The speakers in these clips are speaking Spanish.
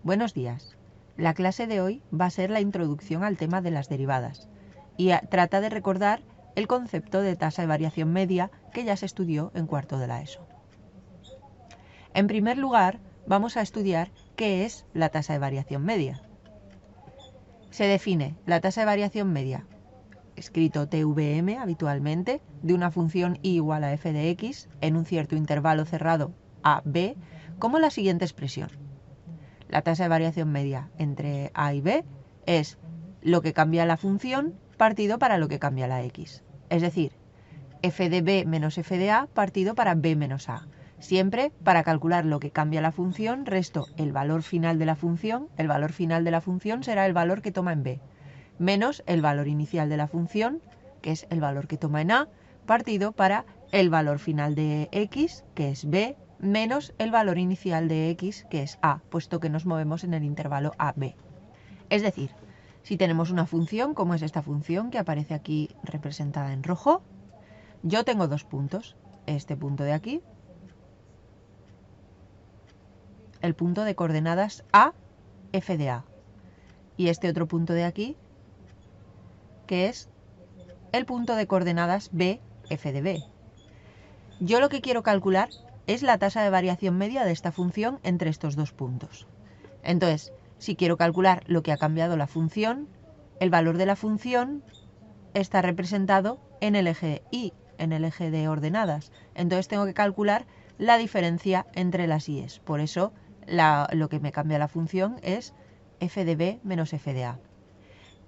Buenos días. La clase de hoy va a ser la introducción al tema de las derivadas y trata de recordar el concepto de tasa de variación media que ya se estudió en cuarto de la ESO. En primer lugar, vamos a estudiar qué es la tasa de variación media. Se define la tasa de variación media, escrito TVM habitualmente, de una función y igual a f de x en un cierto intervalo cerrado a b, como la siguiente expresión. La tasa de variación media entre a y b es lo que cambia la función partido para lo que cambia la x. Es decir, f de b menos f de a partido para b menos a. Siempre para calcular lo que cambia la función, resto el valor final de la función. El valor final de la función será el valor que toma en b, menos el valor inicial de la función, que es el valor que toma en a, partido para el valor final de x, que es b, menos el valor inicial de x, que es a, puesto que nos movemos en el intervalo a-b. Es decir, si tenemos una función, como es esta función que aparece aquí representada en rojo, yo tengo dos puntos, este punto de aquí, el punto de coordenadas a, f de a, y este otro punto de aquí, que es el punto de coordenadas b, f de b. Yo lo que quiero calcular es la tasa de variación media de esta función entre estos dos puntos. Entonces, si quiero calcular lo que ha cambiado la función, el valor de la función está representado en el eje y, en el eje de ordenadas. Entonces tengo que calcular la diferencia entre las y's. Por eso lo que me cambia la función es f de b menos f de a.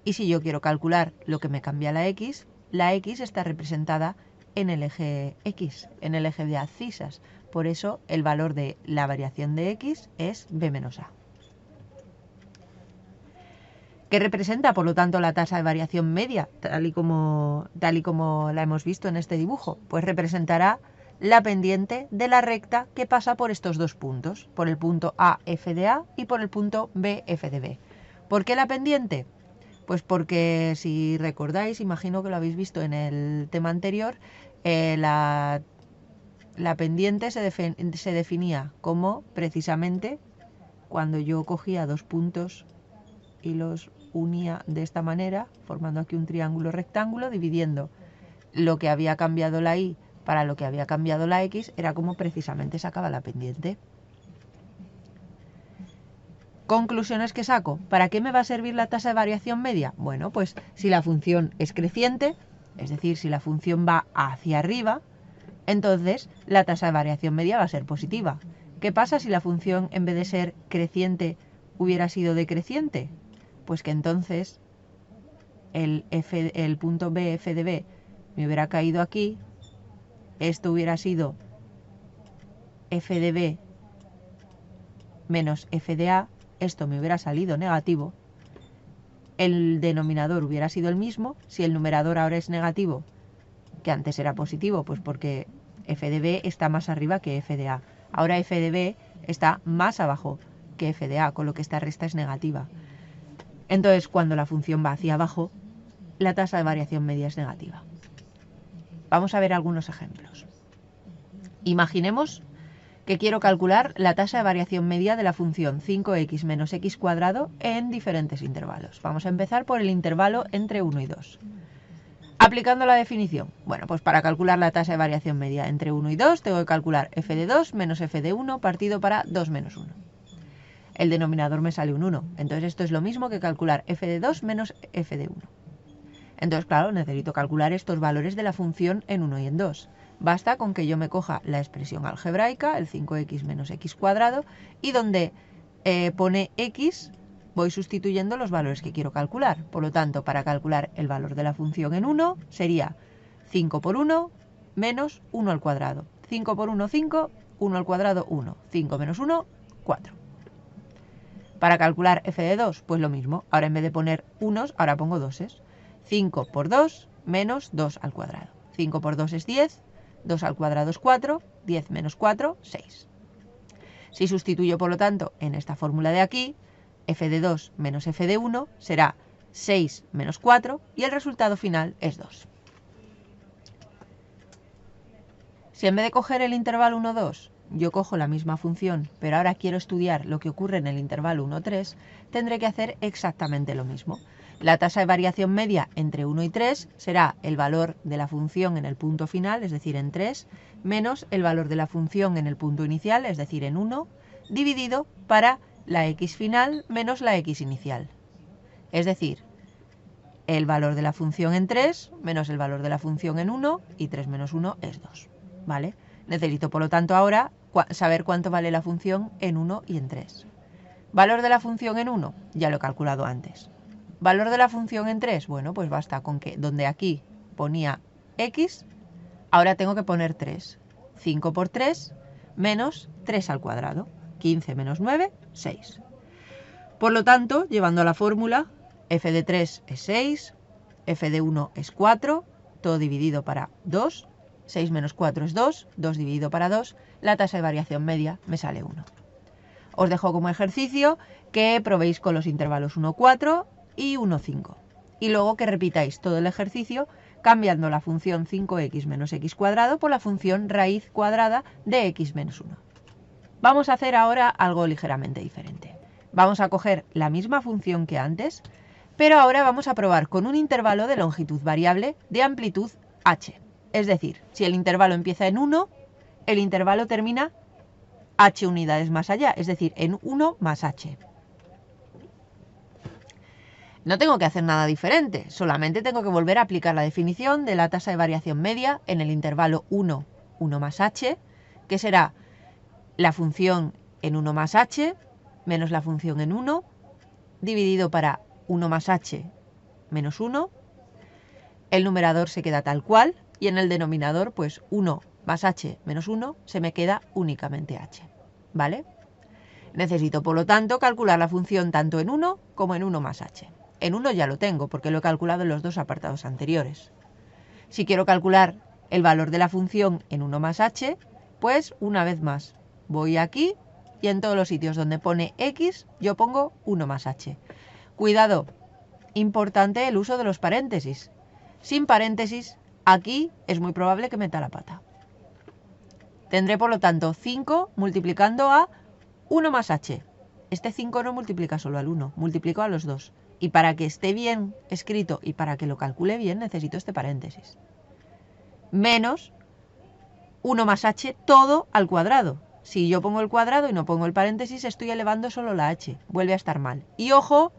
Y si yo quiero calcular lo que me cambia la x está representada en el eje x, en el eje de abscisas. Por eso el valor de la variación de x es b menos a. ¿Qué representa, por lo tanto, la tasa de variación media, tal y como la hemos visto en este dibujo? Pues representará la pendiente de la recta que pasa por estos dos puntos, por el punto A, f de a y por el punto B, f de b. ¿Por qué la pendiente? Pues porque, si recordáis, imagino que lo habéis visto en el tema anterior, la pendiente se definía como, precisamente, cuando yo cogía dos puntos y los unía de esta manera, formando aquí un triángulo rectángulo, dividiendo lo que había cambiado la y para lo que había cambiado la x, era como precisamente sacaba la pendiente. Conclusiones que saco. ¿Para qué me va a servir la tasa de variación media? Bueno, pues si la función es creciente, es decir, si la función va hacia arriba, entonces la tasa de variación media va a ser positiva. ¿Qué pasa si la función, en vez de ser creciente, hubiera sido decreciente? Pues que entonces el punto B, f de b, me hubiera caído aquí, esto hubiera sido f de b menos f de a, esto me hubiera salido negativo, el denominador hubiera sido el mismo, si el numerador ahora es negativo, que antes era positivo, pues porque f de b está más arriba que f de a. Ahora f de b está más abajo que f de a, con lo que esta resta es negativa. Entonces, cuando la función va hacia abajo, la tasa de variación media es negativa. Vamos a ver algunos ejemplos. Imaginemos que quiero calcular la tasa de variación media de la función 5x menos x cuadrado en diferentes intervalos. Vamos a empezar por el intervalo entre 1 y 2. Aplicando la definición, bueno, pues para calcular la tasa de variación media entre 1 y 2 tengo que calcular f de 2 menos f de 1 partido para 2 menos 1. El denominador me sale un 1, entonces esto es lo mismo que calcular f de 2 menos f de 1. Entonces, claro, necesito calcular estos valores de la función en 1 y en 2. Basta con que yo me coja la expresión algebraica, el 5x menos x cuadrado, y donde pone x, voy sustituyendo los valores que quiero calcular. Por lo tanto, para calcular el valor de la función en 1, sería 5 por 1 menos 1 al cuadrado. 5 por 1, 5, 1 al cuadrado, 1. 5 menos 1, 4. Para calcular f de 2, pues lo mismo. Ahora en vez de poner unos, ahora pongo doses. 5 por 2 menos 2 al cuadrado. 5 por 2 es 10, 2 al cuadrado es 4, 10 menos 4, 6. Si sustituyo, por lo tanto, en esta fórmula de aquí, f de 2 menos f de 1 será 6 menos 4 y el resultado final es 2. Si en vez de coger el intervalo 1, 2, yo cojo la misma función, pero ahora quiero estudiar lo que ocurre en el intervalo 1,3, tendré que hacer exactamente lo mismo. La tasa de variación media entre 1 y 3 será el valor de la función en el punto final, es decir, en 3, menos el valor de la función en el punto inicial, es decir, en 1, dividido para la x final menos la x inicial. Es decir, el valor de la función en 3 menos el valor de la función en 1, y 3 menos 1 es 2. ¿Vale? Necesito, por lo tanto, ahora saber cuánto vale la función en 1 y en 3. Valor de la función en 1, ya lo he calculado antes. Valor de la función en 3, bueno, pues basta con que donde aquí ponía x, ahora tengo que poner 3. 5 por 3 menos 3 al cuadrado. 15 menos 9, 6. Por lo tanto, llevando a la fórmula, f de 3 es 6, f de 1 es 4, todo dividido para 2, 6 menos 4 es 2, 2 dividido para 2, la tasa de variación media me sale 1. Os dejo como ejercicio que probéis con los intervalos 1,4 y 1,5. Y luego que repitáis todo el ejercicio cambiando la función 5x menos x cuadrado por la función raíz cuadrada de x menos 1. Vamos a hacer ahora algo ligeramente diferente. Vamos a coger la misma función que antes, pero ahora vamos a probar con un intervalo de longitud variable de amplitud h. Es decir, si el intervalo empieza en 1, el intervalo termina h unidades más allá, es decir, en 1 más h. No tengo que hacer nada diferente, solamente tengo que volver a aplicar la definición de la tasa de variación media en el intervalo 1, 1 más h, que será la función en 1 más h menos la función en 1, dividido para 1 más h menos 1. El numerador se queda tal cual y en el denominador, pues 1 más h menos 1 se me queda únicamente h. ¿Vale? Necesito, por lo tanto, calcular la función tanto en 1 como en 1 más h. En 1 ya lo tengo porque lo he calculado en los dos apartados anteriores. Si quiero calcular el valor de la función en 1 más h, pues una vez más voy aquí y en todos los sitios donde pone x yo pongo 1 más h. Cuidado, importante el uso de los paréntesis. Sin paréntesis, aquí es muy probable que meta la pata. Tendré, por lo tanto, 5 multiplicando a 1 más h. Este 5 no multiplica solo al 1, multiplico a los dos. Y para que esté bien escrito y para que lo calcule bien, necesito este paréntesis. Menos 1 más h todo al cuadrado. Si yo pongo el cuadrado y no pongo el paréntesis, estoy elevando solo la h. Vuelve a estar mal. Y ojo,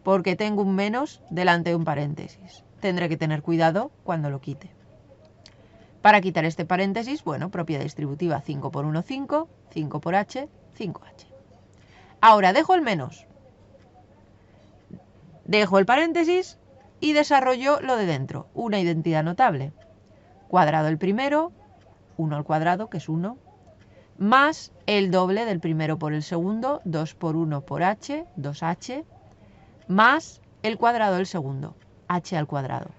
porque tengo un menos delante de un paréntesis. Tendré que tener cuidado cuando lo quite. Para quitar este paréntesis, bueno, propiedad distributiva 5 por 1, 5, 5 por h, 5h. Ahora dejo el menos. Dejo el paréntesis y desarrollo lo de dentro. Una identidad notable. Cuadrado el primero, 1 al cuadrado, que es 1, más el doble del primero por el segundo, 2 por 1 por h, 2h, más el cuadrado del segundo, h al cuadrado.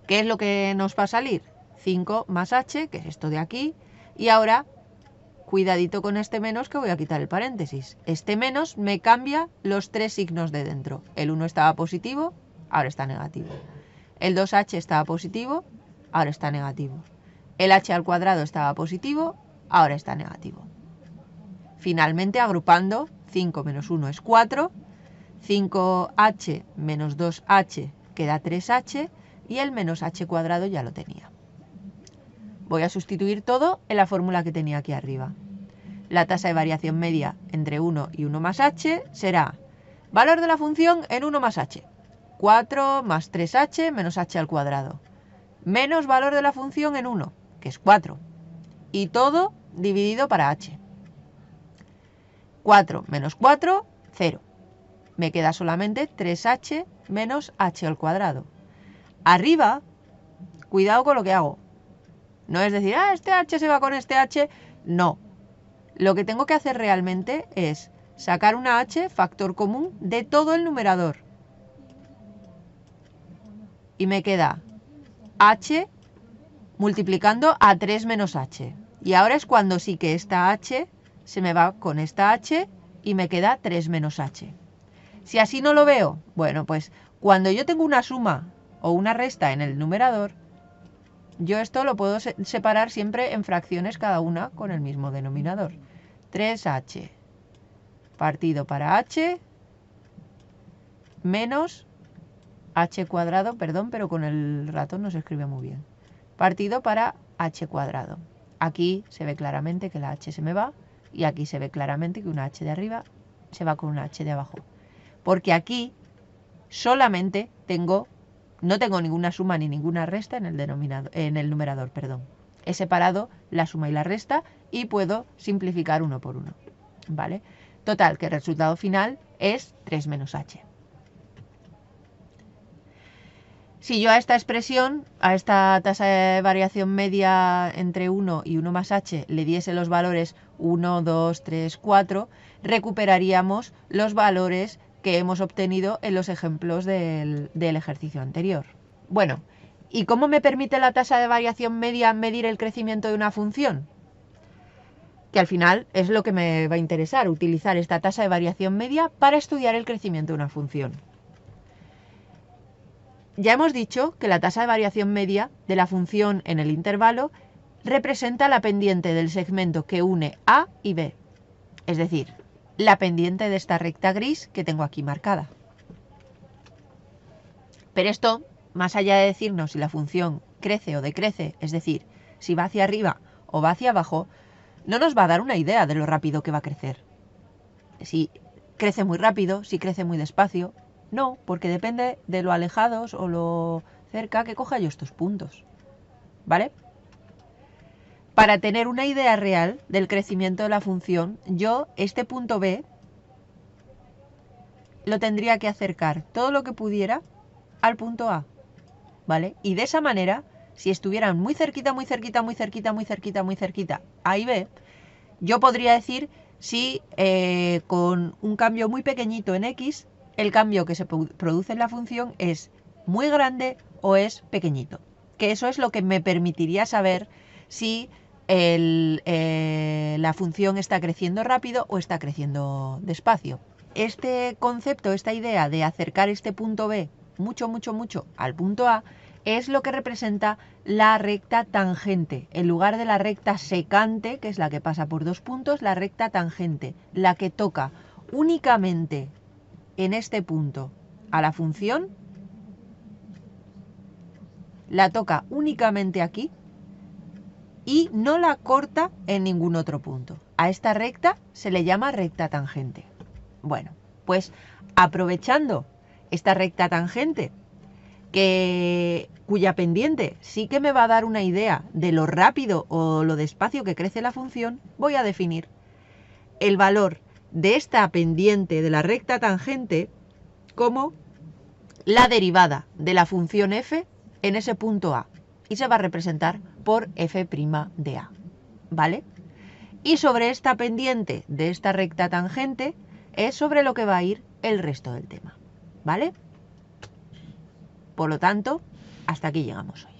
¿Qué es lo que nos va a salir? 5 más h, que es esto de aquí, y ahora, cuidadito con este menos que voy a quitar el paréntesis. Este menos me cambia los tres signos de dentro. El 1 estaba positivo, ahora está negativo. El 2h estaba positivo, ahora está negativo. El h al cuadrado estaba positivo, ahora está negativo. Finalmente, agrupando, 5 menos 1 es 4, 5h menos 2h queda 3h y el menos h cuadrado ya lo tenía. Voy a sustituir todo en la fórmula que tenía aquí arriba. La tasa de variación media entre 1 y 1 más h será valor de la función en 1 más h. 4 más 3h menos h al cuadrado. Menos valor de la función en 1, que es 4. Y todo dividido para h. 4 menos 4, 0. Me queda solamente 3h menos h al cuadrado. Arriba, cuidado con lo que hago. No es decir, este h se va con este h. No. Lo que tengo que hacer realmente es sacar una h factor común de todo el numerador. Y me queda h multiplicando a 3 menos h. Y ahora es cuando sí que esta h se me va con esta h y me queda 3 menos h. Si así no lo veo, bueno, pues cuando yo tengo una suma o una resta en el numerador, Yo esto lo puedo separar siempre en fracciones cada una con el mismo denominador. 3h partido para h menos h cuadrado, perdón, pero con el ratón no se escribe muy bien. Partido para h cuadrado. Aquí se ve claramente que la h se me va y aquí se ve claramente que una h de arriba se va con una h de abajo. Porque aquí solamente no tengo ninguna suma ni ninguna resta en el numerador, perdón. He separado la suma y la resta y puedo simplificar uno por uno, ¿vale? Total, que el resultado final es 3 menos h. Si yo a esta expresión, a esta tasa de variación media entre 1 y 1 más h, le diese los valores 1, 2, 3, 4, recuperaríamos los valores que hemos obtenido en los ejemplos del ejercicio anterior. Bueno, ¿y cómo me permite la tasa de variación media medir el crecimiento de una función? Que al final es lo que me va a interesar, utilizar esta tasa de variación media para estudiar el crecimiento de una función. Ya hemos dicho que la tasa de variación media de la función en el intervalo representa la pendiente del segmento que une A y B, es decir, la pendiente de esta recta gris que tengo aquí marcada. Pero esto, más allá de decirnos si la función crece o decrece, es decir, si va hacia arriba o va hacia abajo, no nos va a dar una idea de lo rápido que va a crecer. Si crece muy rápido, si crece muy despacio. No, porque depende de lo alejados o lo cerca que coja yo estos puntos, ¿vale? Para tener una idea real del crecimiento de la función, yo este punto B lo tendría que acercar todo lo que pudiera al punto A, ¿vale? Y de esa manera, si estuvieran muy cerquita, muy cerquita, muy cerquita, muy cerquita, muy cerquita, A y B, yo podría decir si con un cambio muy pequeñito en X, el cambio que se produce en la función es muy grande o es pequeñito. Que eso es lo que me permitiría saber si la función está creciendo rápido o está creciendo despacio. Este concepto, esta idea de acercar este punto B mucho, mucho, mucho al punto A es lo que representa la recta tangente. En lugar de la recta secante, que es la que pasa por dos puntos, la recta tangente, la que toca únicamente en este punto a la función, la toca únicamente aquí y no la corta en ningún otro punto. A esta recta se le llama recta tangente. Bueno, pues aprovechando esta recta tangente, cuya pendiente sí que me va a dar una idea de lo rápido o lo despacio que crece la función, voy a definir el valor de esta pendiente de la recta tangente como la derivada de la función f en ese punto A y se va a representar por f' de A, ¿vale? Y sobre esta pendiente de esta recta tangente es sobre lo que va a ir el resto del tema, ¿vale? Por lo tanto, hasta aquí llegamos hoy.